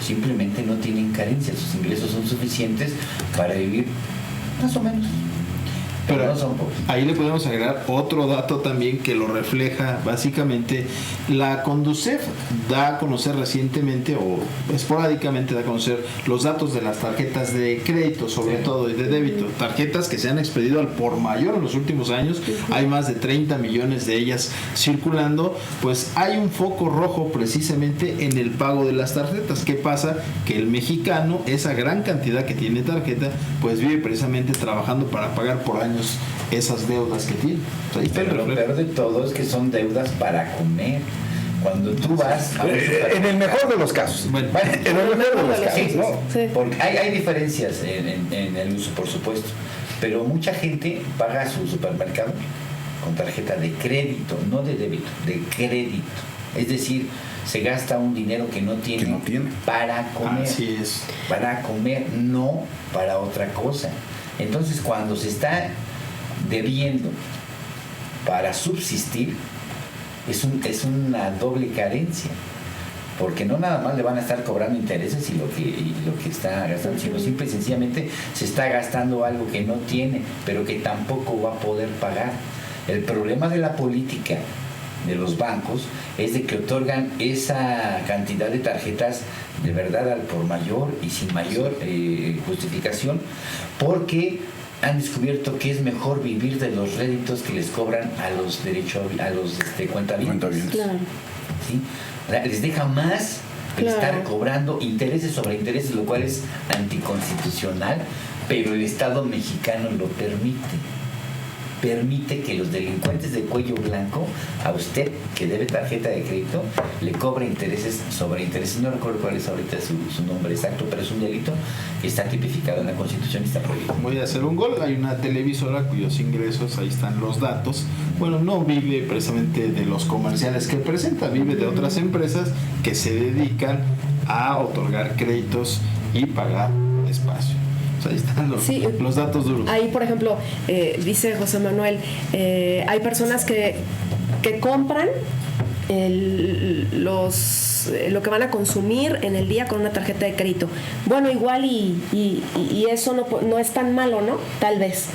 B: Simplemente no tienen carencia, sus ingresos son suficientes para vivir más o menos. Pero no son pobres.
A: Ahí le podemos agregar otro dato también que lo refleja básicamente. La Conducef da a conocer recientemente o esporádicamente da a conocer los datos de las tarjetas de crédito, sobre todo, y de débito. Tarjetas que se han expedido al por mayor en los últimos años. Hay más de 30 millones de ellas circulando. Pues hay un foco rojo precisamente en el pago de las tarjetas. ¿Qué pasa? Que el mexicano, esa gran cantidad que tiene tarjeta, pues vive precisamente trabajando para pagar por años esas deudas que tiene. O sea,
B: pero lo peor de todo es que son deudas para comer. Cuando tú vas a
D: en el mejor de los casos.
B: Bueno, en el mejor de los casos, ¿no? Sí. Porque hay diferencias en el uso, por supuesto. Pero mucha gente paga su supermercado con tarjeta de crédito, no de débito, de crédito. Es decir, se gasta un dinero que no tiene para comer.
A: Así es.
B: Para comer, no para otra cosa. Entonces, cuando se está debiendo para subsistir, es una doble carencia, porque no nada más le van a estar cobrando intereses y lo que está gastando, sino simple y sencillamente se está gastando algo que no tiene, pero que tampoco va a poder pagar. El problema de la política de los bancos es de que otorgan esa cantidad de tarjetas de verdad al por mayor y sin mayor justificación, porque han descubierto que es mejor vivir de los réditos que les cobran a los cuentavientes.
C: Claro.
B: ¿Sí? O sea, les deja más el estar cobrando intereses sobre intereses, lo cual es anticonstitucional, pero el Estado mexicano lo permite que los delincuentes de cuello blanco, a usted que debe tarjeta de crédito, le cobre intereses sobre intereses. No recuerdo cuál es ahorita su nombre exacto, pero es un delito que está tipificado en la Constitución y está prohibido.
A: Voy a hacer un gol. Hay una televisora cuyos ingresos, ahí están los datos. Bueno, no vive precisamente de los comerciales que presenta, vive de otras empresas que se dedican a otorgar créditos y pagar espacio. Ahí están los datos duros.
C: Ahí, por ejemplo, dice José Manuel, hay personas que compran lo que van a consumir en el día con una tarjeta de crédito. Bueno, igual y eso no es tan malo, ¿no? Tal vez.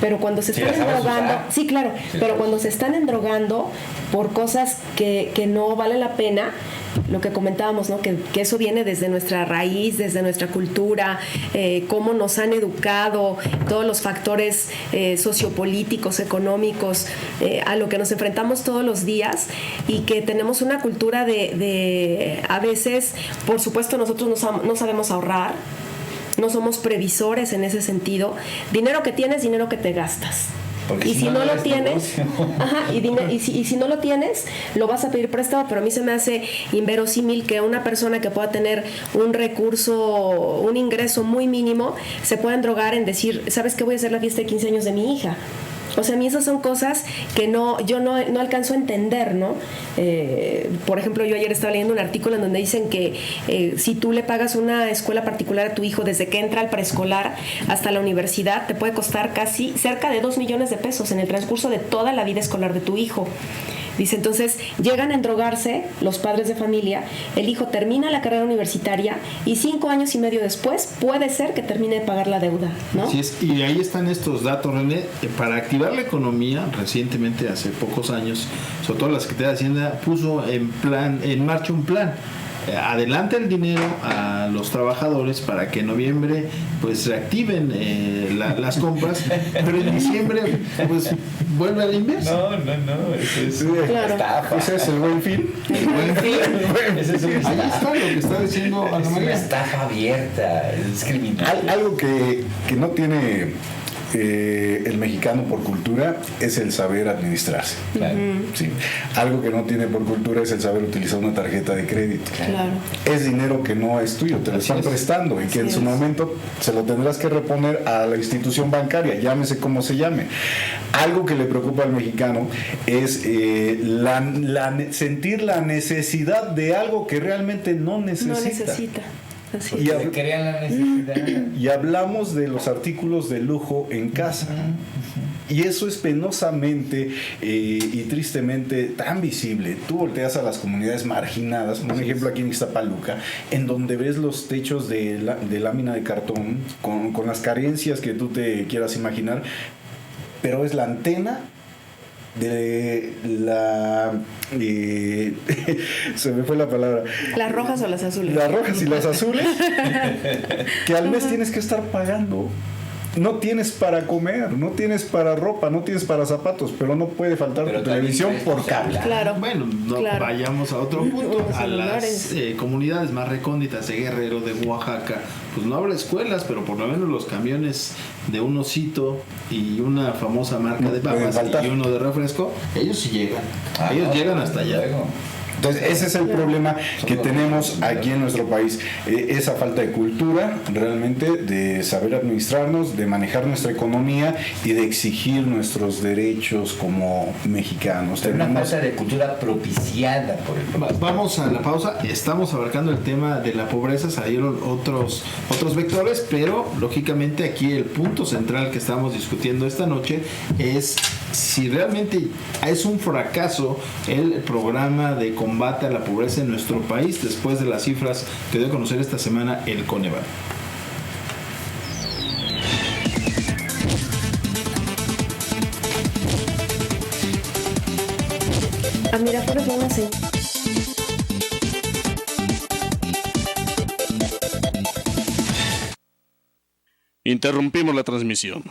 C: pero cuando se están endrogando, sí, claro, pero cuando se están endrogando por cosas que no vale la pena, lo que comentábamos, ¿no? Que eso viene desde nuestra raíz, desde nuestra cultura, cómo nos han educado, todos los factores sociopolíticos, económicos, a lo que nos enfrentamos todos los días, y que tenemos una cultura de a veces, por supuesto, nosotros no sabemos ahorrar, no somos previsores en ese sentido. Dinero que tienes, dinero que te gastas.
B: Porque
C: y si no lo tienes, y si no lo tienes, lo vas a pedir prestado. Pero a mí se me hace inverosímil que una persona que pueda tener un recurso, un ingreso muy mínimo, se pueda endrogar en decir, ¿sabes qué? Voy a hacer la fiesta de 15 años de mi hija. O sea, a mí esas son cosas que yo no alcanzo a entender, ¿no? Por ejemplo, yo ayer estaba leyendo un artículo en donde dicen que si tú le pagas una escuela particular a tu hijo desde que entra al preescolar hasta la universidad, te puede costar casi cerca de 2 millones de pesos en el transcurso de toda la vida escolar de tu hijo. Dice, entonces llegan a endrogarse los padres de familia, el hijo termina la carrera universitaria y 5 años y medio después puede ser que termine de pagar la deuda, ¿no?
A: Así es, y ahí están estos datos, René. Para activar la economía, recientemente, hace pocos años, sobre todo la Secretaría de Hacienda puso en marcha un plan. Adelanta el dinero a los trabajadores para que en noviembre pues reactiven las compras, pero en diciembre pues vuelve a la inversa.
B: No, eso es
C: claro.
B: estafa.
D: Ese es el Buen Fin.
B: Ese es
A: Ahí está lo que está diciendo Ana
B: es una
A: María.
B: estafa abierta, es criminal.
D: Algo que no tiene el mexicano por cultura es el saber administrarse.
B: Claro.
D: Sí. Algo que no tiene por cultura es el saber utilizar una tarjeta de crédito.
C: Claro.
D: Es dinero que no es tuyo, te lo están prestando y que en su momento se lo tendrás que reponer a la institución bancaria, llámese como se llame. Algo que le preocupa al mexicano es sentir la necesidad de algo que realmente no necesita.
C: No necesita. Así
B: Porque se crean la necesidad.
D: Y hablamos de los artículos de lujo en casa. Y eso es penosamente y tristemente tan visible. Tú volteas a las comunidades marginadas, por ejemplo aquí en Ixtapaluca, en donde ves los techos de lámina de cartón con las carencias que tú te quieras imaginar, pero es la antena de la se me fue la palabra,
C: ¿las rojas o las azules?
D: Las rojas y las azules que al mes tienes que estar pagando. No tienes para comer, no tienes para ropa, no tienes para zapatos, pero no puede faltar tu televisión por cable.
C: Claro.
A: Bueno, vayamos a otro punto, a las comunidades más recónditas de Guerrero, de Oaxaca, pues no habrá escuelas, pero por lo menos los camiones de un Osito y una famosa marca de papas y uno de refresco, ellos sí llegan, ellos llegan hasta allá.
B: Luego.
D: Entonces ese es el problema que tenemos aquí en nuestro país, esa falta de cultura realmente, de saber administrarnos, de manejar nuestra economía y de exigir nuestros derechos como mexicanos.
B: Pero una falta de cultura propiciada por el propio.
A: Vamos a la pausa. Estamos abarcando el tema de la pobreza, salieron otros vectores, pero lógicamente aquí el punto central que estamos discutiendo esta noche es si realmente es un fracaso el programa de combate a la pobreza en nuestro país después de las cifras que dio a conocer esta semana el Coneval.
C: Mira, por ejemplo, así.
F: Interrumpimos la transmisión.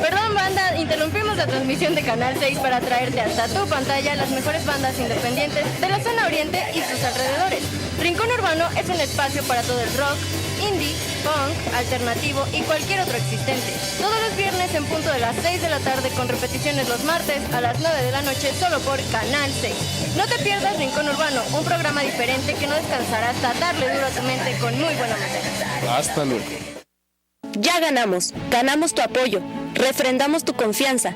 J: Perdón, banda, interrumpimos la transmisión de Canal 6 para traerte hasta tu pantalla las mejores bandas independientes de la zona oriente y sus alrededores. Rincón Urbano es un espacio para todo el rock, indie, punk, alternativo y cualquier otro existente. Todos los viernes en punto de las 6 de la tarde con repeticiones los martes a las 9 de la noche solo por Canal 6. No te pierdas Rincón Urbano, un programa diferente que no descansará hasta darle duro a tu mente con muy buena música.
F: Hasta luego.
K: Ya ganamos tu apoyo, refrendamos tu confianza,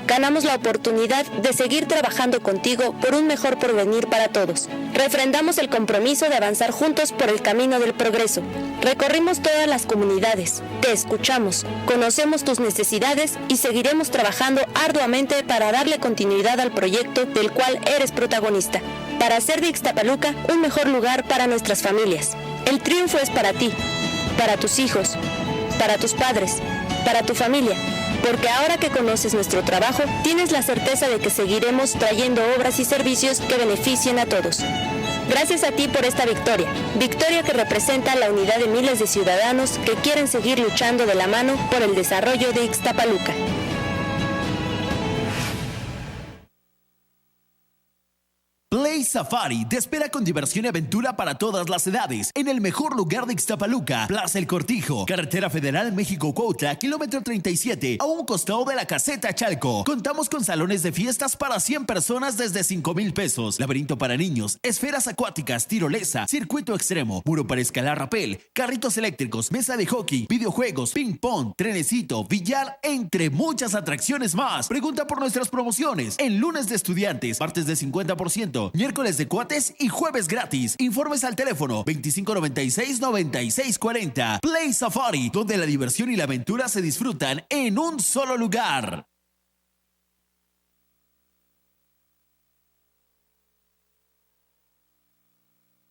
K: ganamos la oportunidad de seguir trabajando contigo por un mejor porvenir para todos. Refrendamos el compromiso de avanzar juntos por el camino del progreso. Recorrimos todas las comunidades, te escuchamos, conocemos tus necesidades y seguiremos trabajando arduamente para darle continuidad al proyecto del cual eres protagonista, para hacer de Ixtapaluca un mejor lugar para nuestras familias. El triunfo es para ti, para tus hijos, para tus padres, para tu familia. porque ahora que conoces nuestro trabajo, tienes la certeza de que seguiremos trayendo obras y servicios que beneficien a todos. Gracias a ti por esta victoria, victoria que representa la unidad de miles de ciudadanos que quieren seguir luchando de la mano por el desarrollo de Ixtapaluca.
L: Play Safari te espera con diversión y aventura para todas las edades en el mejor lugar de Ixtapaluca, Plaza El Cortijo, Carretera Federal México-Cuautla, kilómetro 37, a un costado de la Caseta Chalco. Contamos con salones de fiestas para 100 personas desde 5,000 pesos, laberinto para niños, esferas acuáticas, tirolesa, circuito extremo, muro para escalar rapel, carritos eléctricos, mesa de hockey, videojuegos, ping pong, trenecito, billar, entre muchas atracciones más. Pregunta por nuestras promociones en lunes de estudiantes, martes de 50%, miércoles de cuates y jueves gratis. Informes al teléfono 2596-9640. Play Safari, donde la diversión y la aventura se disfrutan en un solo lugar.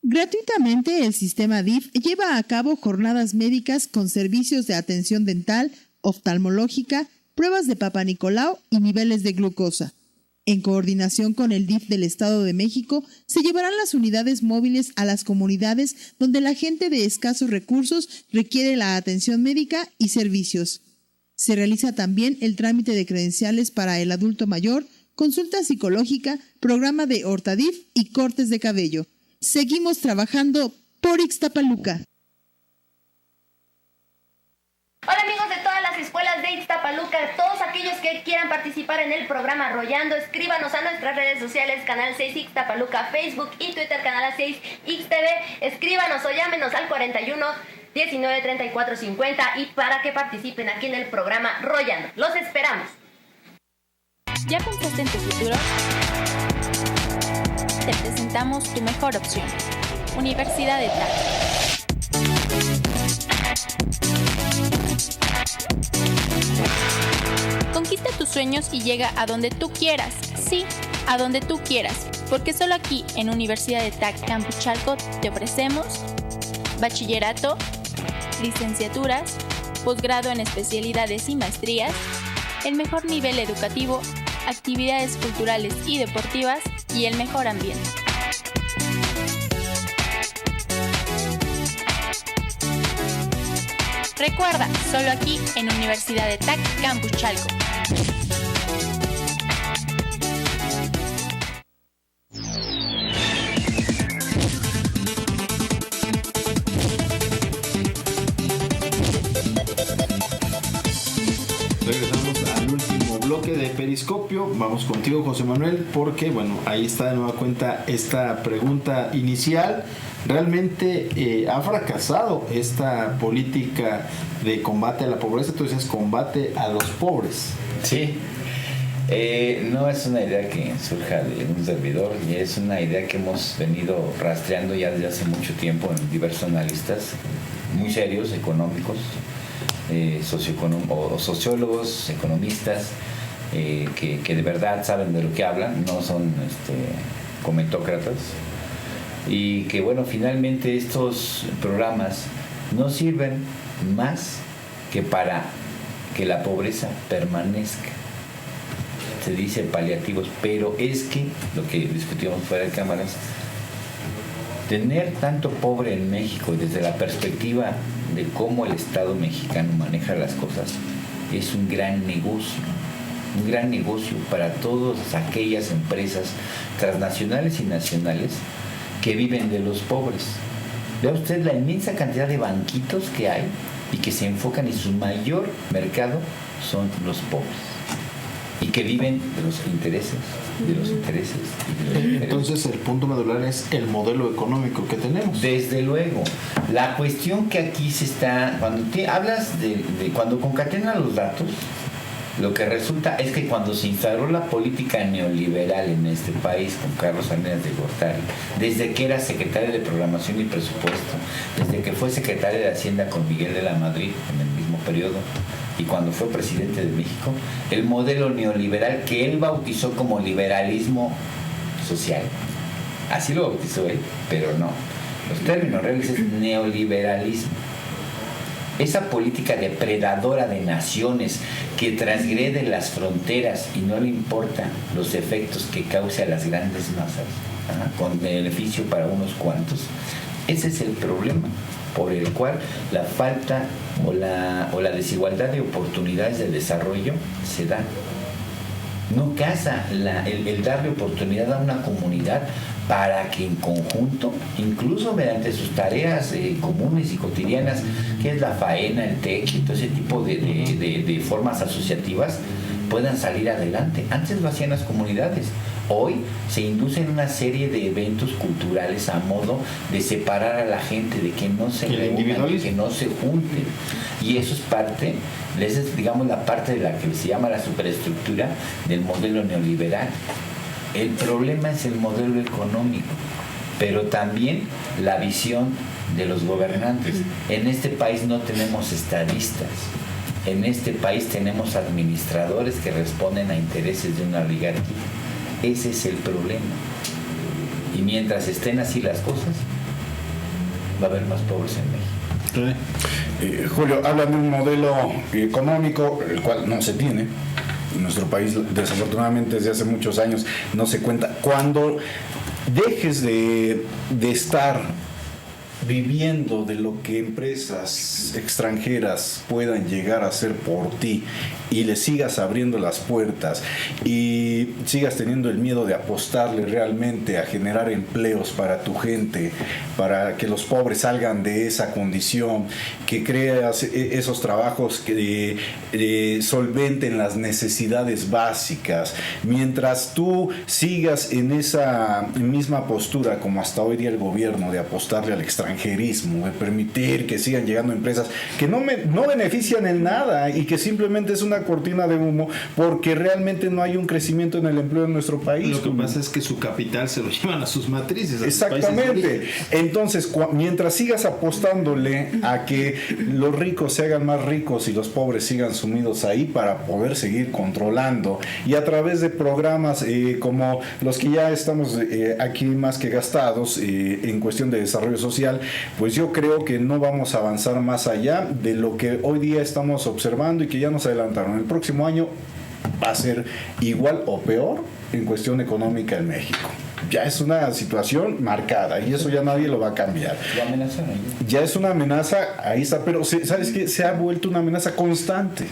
G: Gratuitamente, el sistema DIF lleva a cabo jornadas médicas con servicios de atención dental, oftalmológica, pruebas de Papa Nicolau y niveles de glucosa. En coordinación con el DIF del Estado de México, se llevarán las unidades móviles a las comunidades donde la gente de escasos recursos requiere la atención médica y servicios. Se realiza también el trámite de credenciales para el adulto mayor, consulta psicológica, programa de Hortadif y cortes de cabello. Seguimos trabajando por Ixtapaluca.
J: Hola amigos de todas las escuelas de Ixtapaluca, todos aquellos que quieran participar en el programa Rollando, escríbanos a nuestras redes sociales, Canal 6 Ixtapaluca, Facebook y Twitter, Canal 6 XTV, escríbanos o llámenos al 41 19 34 50 y para que participen aquí en el programa Rollando. Los esperamos.
M: ¿Ya pensaste en tu futuro? Te presentamos tu mejor opción, Universidad de TAC. Conquista tus sueños y llega a donde tú quieras. Sí, a donde tú quieras. Porque solo aquí, en Universidad de TAC Campus Chalco, te ofrecemos bachillerato, licenciaturas, posgrado en especialidades y maestrías, el mejor nivel educativo, actividades culturales y deportivas y el mejor ambiente. Recuerda, solo aquí en Universidad de TAC Campus Chalco.
A: Regresamos al último bloque de Periscopio. Vamos contigo, José Manuel, porque bueno, ahí está de nueva cuenta esta pregunta inicial. ¿Realmente ha fracasado esta política de combate a la pobreza? Tú dices combate a los pobres.
B: Sí, no es una idea que surja de un servidor, y es una idea que hemos venido rastreando ya desde hace mucho tiempo en diversos analistas muy serios, económicos, sociólogos, economistas, que de verdad saben de lo que hablan, no son comentócratas. Y que bueno, finalmente estos programas no sirven más que para que la pobreza permanezca. Se dice paliativos, pero es que lo que discutimos fuera de cámaras, tener tanto pobre en México desde la perspectiva de cómo el Estado mexicano maneja las cosas es un gran negocio para todas aquellas empresas transnacionales y nacionales que viven de los pobres. Vea usted la inmensa cantidad de banquitos que hay y que se enfocan, y su mayor mercado son los pobres y que viven de los intereses.
A: Entonces el punto medular es el modelo económico que tenemos.
B: Desde luego. La cuestión que aquí se está, cuando hablas cuando concatenan los datos, lo que resulta es que cuando se instaló la política neoliberal en este país con Carlos Salinas de Gortari, desde que era secretario de Programación y Presupuesto, desde que fue secretario de Hacienda con Miguel de la Madrid en el mismo periodo, y cuando fue presidente de México, el modelo neoliberal que él bautizó como liberalismo social, así lo bautizó él, pero no, los términos reales es neoliberalismo. Esa política depredadora de naciones que transgrede las fronteras y no le importan los efectos que cause a las grandes masas, con beneficio para unos cuantos. Ese es el problema por el cual la falta o la desigualdad de oportunidades de desarrollo se da. No casa el darle oportunidad a una comunidad para que en conjunto, incluso mediante sus tareas comunes y cotidianas, que es la faena, el techo y todo ese tipo de formas asociativas, puedan salir adelante. Antes lo hacían las comunidades. Hoy se inducen una serie de eventos culturales a modo de separar a la gente, de que no se reúnan, de que no se junten. Y eso es parte, esa es, digamos, la parte de la que se llama la superestructura del modelo neoliberal. El problema es el modelo económico, pero también la visión de los gobernantes. En este país no tenemos estadistas. En este país tenemos administradores que responden a intereses de una oligarquía. Ese es el problema. Y mientras estén así las cosas, va a haber más pobres en México.
D: Julio, hablan de un modelo económico, el cual no se tiene. En nuestro país, desafortunadamente, desde hace muchos años no se cuenta. Cuando dejes de estar viviendo de lo que empresas extranjeras puedan llegar a hacer por ti y le sigas abriendo las puertas y sigas teniendo el miedo de apostarle realmente a generar empleos para tu gente, para que los pobres salgan de esa condición, que creas esos trabajos que solventen las necesidades básicas, mientras tú sigas en esa misma postura como hasta hoy día el gobierno, de apostarle al extranjerismo, de permitir que sigan llegando empresas que no benefician en nada y que simplemente es una cortina de humo, porque realmente no hay un crecimiento en el empleo en nuestro país.
A: Lo que pasa es que su capital se lo llevan a sus matrices.
D: Exactamente. Entonces, mientras sigas apostándole a que los ricos se hagan más ricos y los pobres sigan sumidos ahí para poder seguir controlando, y a través de programas como los que ya estamos aquí más que gastados en cuestión de desarrollo social, pues yo creo que no vamos a avanzar más allá de lo que hoy día estamos observando y que ya nos adelantaron. El próximo año va a ser igual o peor en cuestión económica en México. Ya es una situación marcada y eso ya nadie lo va a cambiar. Ya es una amenaza, ahí está, pero ¿sabes qué? Se ha vuelto una amenaza constante.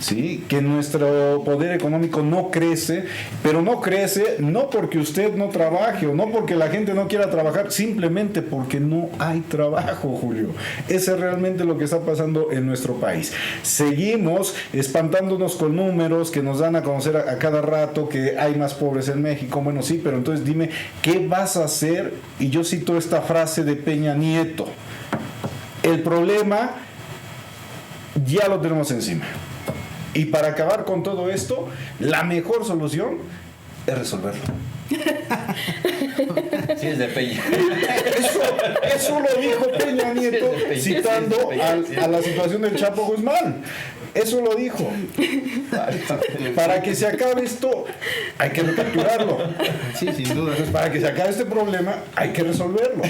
D: ¿Sí? Que nuestro poder económico no crece, pero no crece no porque usted no trabaje o no porque la gente no quiera trabajar, simplemente porque no hay trabajo, Julio. Ese es realmente lo que está pasando en nuestro país. Seguimos espantándonos con números que nos dan a conocer a cada rato que hay más pobres en México. Bueno, sí, pero entonces dime, ¿qué vas a hacer? Y yo cito esta frase de Peña Nieto: el problema ya lo tenemos encima, y para acabar con todo esto, la mejor solución es resolverlo.
B: Sí, es de Peña.
D: Eso lo dijo Peña Nieto, citando a la situación del Chapo Guzmán. Eso lo dijo. Para que se acabe esto, hay que recapturarlo.
A: Sí, sin duda.
D: Entonces, para que se acabe este problema, hay que resolverlo.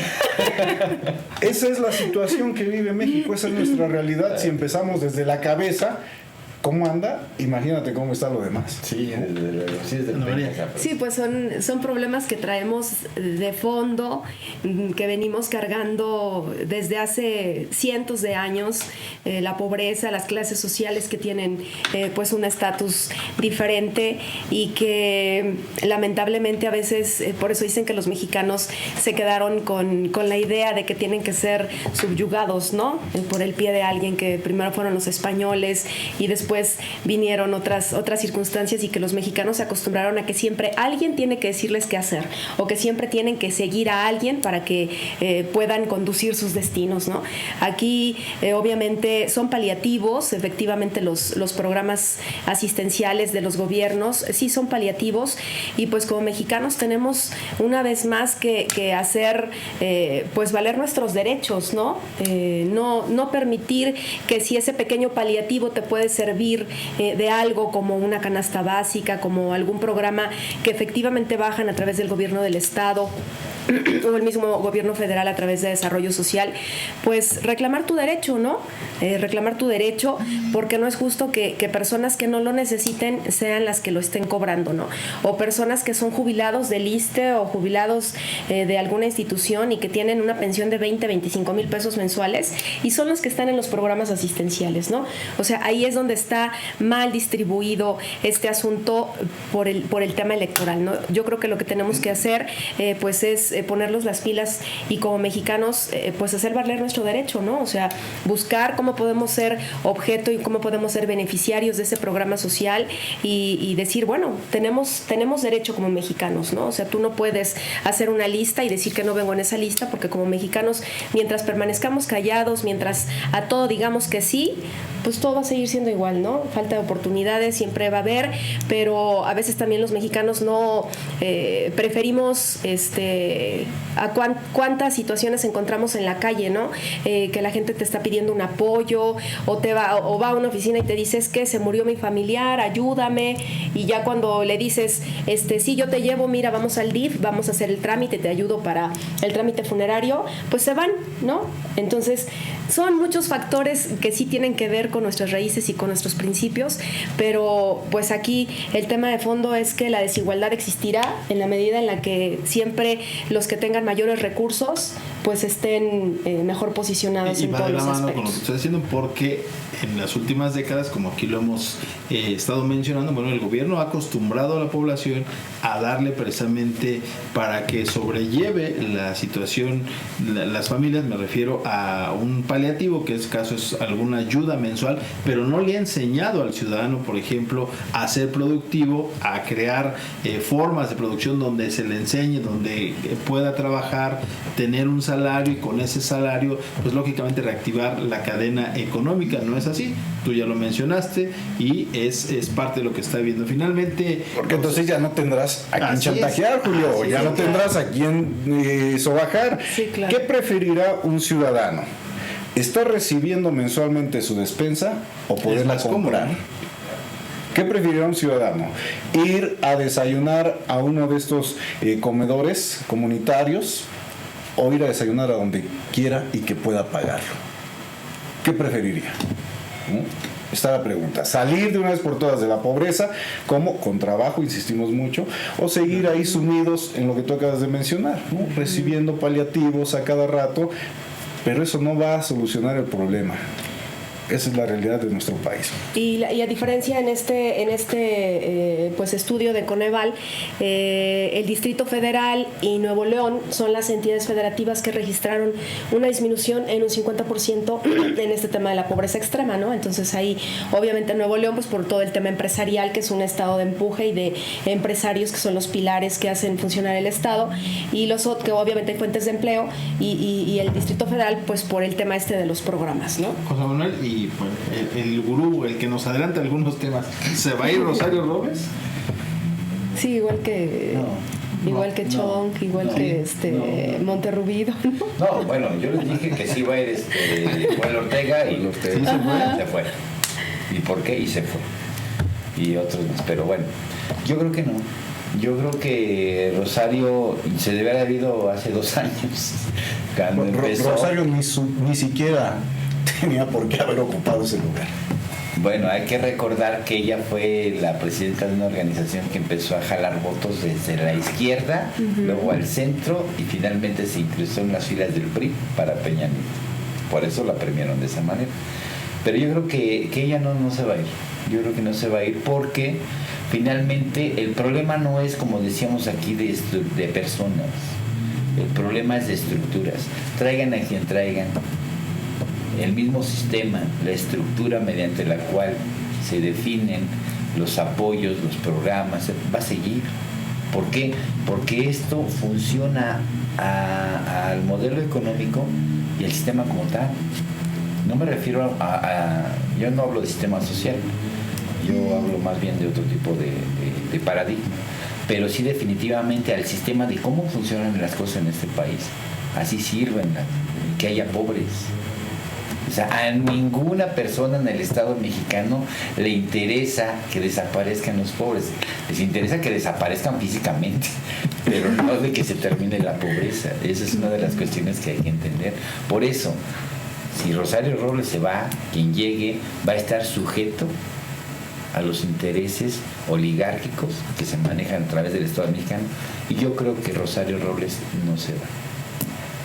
D: Esa es la situación que vive México, esa es nuestra realidad. Si empezamos desde la cabeza, ¿cómo anda? Imagínate cómo está lo demás.
B: Sí, desde luego.
C: Sí, pues son problemas que traemos de fondo, que venimos cargando desde hace cientos de años. La pobreza, las clases sociales que tienen pues un estatus diferente y que lamentablemente a veces, por eso dicen que los mexicanos se quedaron con la idea de que tienen que ser subyugados, ¿no? Por el pie de alguien, que primero fueron los españoles y después vinieron otras circunstancias, y que los mexicanos se acostumbraron a que siempre alguien tiene que decirles qué hacer, o que siempre tienen que seguir a alguien para que puedan conducir sus destinos, ¿no? Aquí obviamente son paliativos, efectivamente los programas asistenciales de los gobiernos sí son paliativos, y pues como mexicanos tenemos una vez más que hacer pues valer nuestros derechos, ¿no? No permitir que si ese pequeño paliativo te puede servir de algo, como una canasta básica, como algún programa que efectivamente bajan a través del gobierno del estado, o el mismo gobierno federal a través de desarrollo social, pues reclamar tu derecho, ¿no? Reclamar tu derecho, porque no es justo que personas que no lo necesiten sean las que lo estén cobrando, ¿no? O personas que son jubilados del ISSSTE o jubilados de alguna institución y que tienen una pensión de 20, 25 mil pesos mensuales y son los que están en los programas asistenciales, ¿no? O sea, ahí es donde está mal distribuido este asunto por el tema electoral, ¿no? Yo creo que lo que tenemos que hacer pues es ponernos las pilas y como mexicanos pues hacer valer nuestro derecho, ¿no? O sea, buscar cómo podemos ser objeto y cómo podemos ser beneficiarios de ese programa social y decir, bueno, tenemos derecho como mexicanos, ¿no? O sea, tú no puedes hacer una lista y decir que no vengo en esa lista, porque como mexicanos, mientras permanezcamos callados, mientras a todo digamos que sí, pues todo va a seguir siendo igual, ¿no? Falta de oportunidades siempre va a haber, pero a veces también los mexicanos no preferimos a cuántas situaciones encontramos en la calle, ¿no? Que la gente te está pidiendo un apoyo o va a una oficina y te dices que se murió mi familiar, ayúdame, y ya cuando le dices sí, yo te llevo, mira, vamos al DIF, vamos a hacer el trámite, te ayudo para el trámite funerario, pues se van, ¿no? Entonces son muchos factores que sí tienen que ver con nuestras raíces y con nuestros principios, pero pues aquí el tema de fondo es que la desigualdad existirá en la medida en la que siempre los que tengan mayores recursos pues estén mejor posicionados en todos los aspectos. Y va de la mano con lo que
A: estoy diciendo, porque en las últimas décadas, como aquí lo hemos estado mencionando, bueno, el gobierno ha acostumbrado a la población a darle precisamente para que sobrelleve la situación, las familias, me refiero a un paliativo, que en este caso es alguna ayuda mensual, pero no le ha enseñado al ciudadano, por ejemplo, a ser productivo, a crear formas de producción donde se le enseñe, donde pueda trabajar, tener un salario y con ese salario, pues lógicamente reactivar la cadena económica. No es así, tú ya lo mencionaste y es parte de lo que está viendo finalmente.
D: Porque entonces ya no tendrás a quién chantajear, Julio, ya no tendrás a quién sobajar.
C: Sí, claro.
D: ¿Qué preferirá un ciudadano? ¿Estar recibiendo mensualmente su despensa o poderla comprar? ¿Qué preferirá un ciudadano? ¿Ir a desayunar a uno de estos comedores comunitarios o ir a desayunar a donde quiera y que pueda pagarlo? ¿Qué preferiría? Está la pregunta. ¿Salir de una vez por todas de la pobreza, como con trabajo, insistimos mucho, o seguir ahí sumidos en lo que tú acabas de mencionar, ¿no? Recibiendo paliativos a cada rato, pero eso no va a solucionar el problema? Esa es la realidad de nuestro país.
C: Y a diferencia en este pues estudio de Coneval, el Distrito Federal y Nuevo León son las entidades federativas que registraron una disminución en un 50% en este tema de la pobreza extrema, ¿no? Entonces ahí, obviamente Nuevo León, pues por todo el tema empresarial, que es un estado de empuje y de empresarios que son los pilares que hacen funcionar el estado, y los otros, que obviamente hay fuentes de empleo, y el Distrito Federal, pues por el tema de los programas, ¿no?
A: José Manuel, y pues, el gurú, el que nos adelanta algunos temas, ¿se va a ir Rosario Robles?
C: Sí, igual que Chonk, igual que Monterrubido, ¿no?
B: No, bueno, yo les dije que sí va a ir Joel Ortega y se fue. ¿Y por qué? Y se fue. Y otros más, pero bueno, yo creo que no. Yo creo que Rosario se debe haber ido hace 2 años. Cuando empezó.
D: Rosario ni siquiera tenía por qué haber ocupado ese lugar.
B: Bueno, hay que recordar que ella fue la presidenta de una organización que empezó a jalar votos desde la izquierda, luego al centro, y finalmente se incrustó en las filas del PRI para Peña Nieto. Por eso la premiaron de esa manera. Pero yo creo que ella no se va a ir. Yo creo que no se va a ir porque finalmente el problema no es, como decíamos aquí, de personas. El problema es de estructuras. Traigan a quien traigan. El mismo sistema, la estructura mediante la cual se definen los apoyos, los programas, va a seguir. ¿Por qué? Porque esto funciona al modelo económico y al sistema como tal. No me refiero yo no hablo de sistema social, yo hablo más bien de otro tipo de paradigma, pero sí definitivamente al sistema de cómo funcionan las cosas en este país. Así sirven, que haya pobres. sea, a ninguna persona en el Estado mexicano le interesa que desaparezcan los pobres. Les interesa que desaparezcan físicamente, pero no de que se termine la pobreza. Esa es una de las cuestiones que hay que entender. Por eso, si Rosario Robles se va, quien llegue va a estar sujeto a los intereses oligárquicos que se manejan a través del Estado mexicano, y yo creo que Rosario Robles no se va.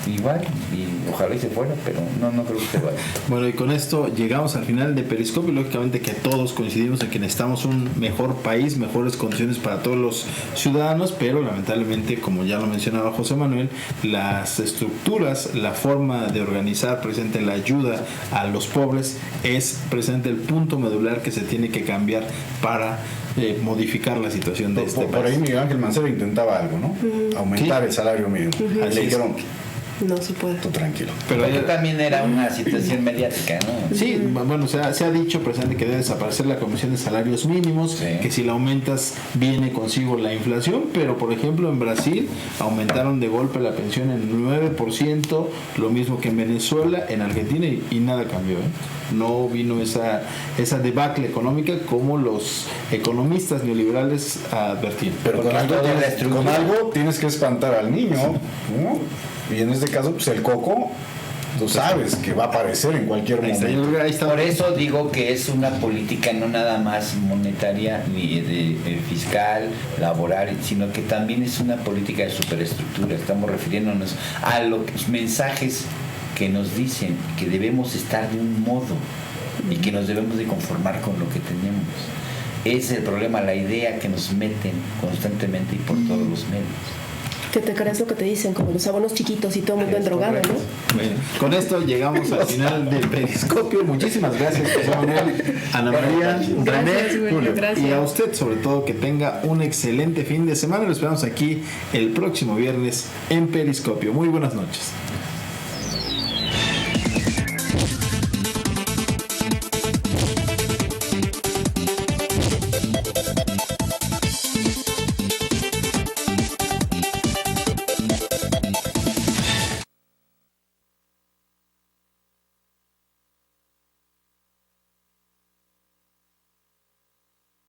B: Igual, y ojalá y se fuera, pero no creo que se vaya.
A: Bueno, y con esto llegamos al final de Periscopio. Lógicamente que todos coincidimos en que necesitamos un mejor país, mejores condiciones para todos los ciudadanos, pero lamentablemente, como ya lo mencionaba José Manuel, las estructuras, la forma de organizar presente la ayuda a los pobres es presente el punto medular que se tiene que cambiar para modificar la situación de este país.
D: Por ahí Miguel Ángel Mancera intentaba algo, ¿no? Aumentar el salario mínimo. Le dijeron,
C: no se puede.
D: tú tranquilo.
B: Pero también era una situación mediática, ¿no?
A: Sí, bueno, se ha dicho presente que debe desaparecer la Comisión de Salarios Mínimos, que si la aumentas viene consigo la inflación, pero por ejemplo en Brasil aumentaron de golpe la pensión en 9%, lo mismo que en Venezuela, en Argentina, y nada cambió, No vino esa debacle económica como los economistas neoliberales advertían.
D: Pero con algo tienes que espantar al niño, ¿no? Y en este caso, pues el coco, tú sabes que va a aparecer en cualquier momento.
B: Por eso digo que es una política no nada más monetaria ni fiscal, laboral, sino que también es una política de superestructura. Estamos refiriéndonos a los mensajes que nos dicen que debemos estar de un modo y que nos debemos de conformar con lo que tenemos. Ese es el problema, la idea que nos meten constantemente y por todos los medios.
C: Que te crees lo que te dicen, como los abonos chiquitos y todo el mundo endrogado, ¿no?
A: Bueno, con esto llegamos al final del Periscopio. Muchísimas gracias, José Manuel, Ana María, René, Julio. Y a usted, sobre todo, que tenga un excelente fin de semana. Lo esperamos aquí el próximo viernes en Periscopio. Muy buenas noches.